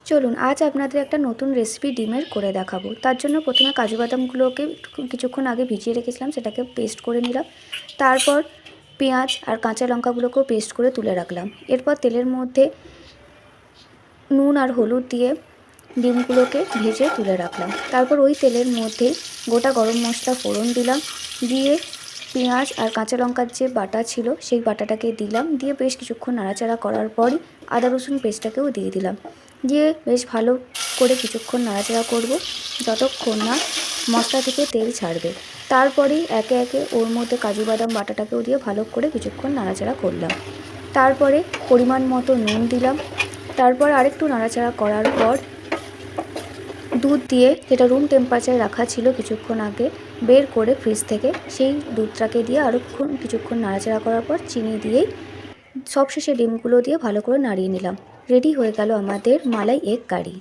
চলুন আজ আপনাদের একটা নতুন রেসিপি ডিমের করে দেখাবো। তার জন্য প্রথমে কাজু বাদামগুলোকে কিছুক্ষণ আগে ভিজিয়ে রেখেছিলাম, সেটাকে পেস্ট করে নিলাম। তারপর পেঁয়াজ আর কাঁচা লঙ্কাগুলোকেও পেস্ট করে তুলে রাখলাম। এরপর তেলের মধ্যে নুন আর হলুদ দিয়ে ডিমগুলোকে ভেজে তুলে রাখলাম। তারপর ওই তেলের মধ্যে গোটা গরম মশলা ফোড়ন দিলাম, দিয়ে পেঁয়াজ আর কাঁচা লঙ্কার যে বাটা ছিল সেই বাটাটাকে দিলাম, দিয়ে বেশ কিছুক্ষণ নাড়াচাড়া করার পরই আদা রসুন পেস্টটাকেও দিয়ে দিলাম, দিয়ে বেশ ভালো করে কিছুক্ষণ নাড়াচাড়া করব যতক্ষণ না মশলা থেকে তেল ছাড়বে। তারপরেই একে একে ওর মধ্যে কাজু বাদাম বাটাটাকেও দিয়ে ভালো করে কিছুক্ষণ নাড়াচাড়া করলাম। তারপরে পরিমাণ মতো নুন দিলাম। তারপর আরেকটু নাড়াচাড়া করার পর দুধ দিয়ে, যেটা রুম টেম্পারেচারে রাখা ছিল কিছুক্ষণ আগে বের করে ফ্রিজ থেকে, সেই দুধটাকে দিয়ে কিছুক্ষণ নাড়াচাড়া করার পর চিনি দিয়েই সবশেষে ডিমগুলো দিয়ে ভালো করে নাড়িয়ে নিলাম। রেডি হয়ে গেল আমাদের মালাই এগ কারি।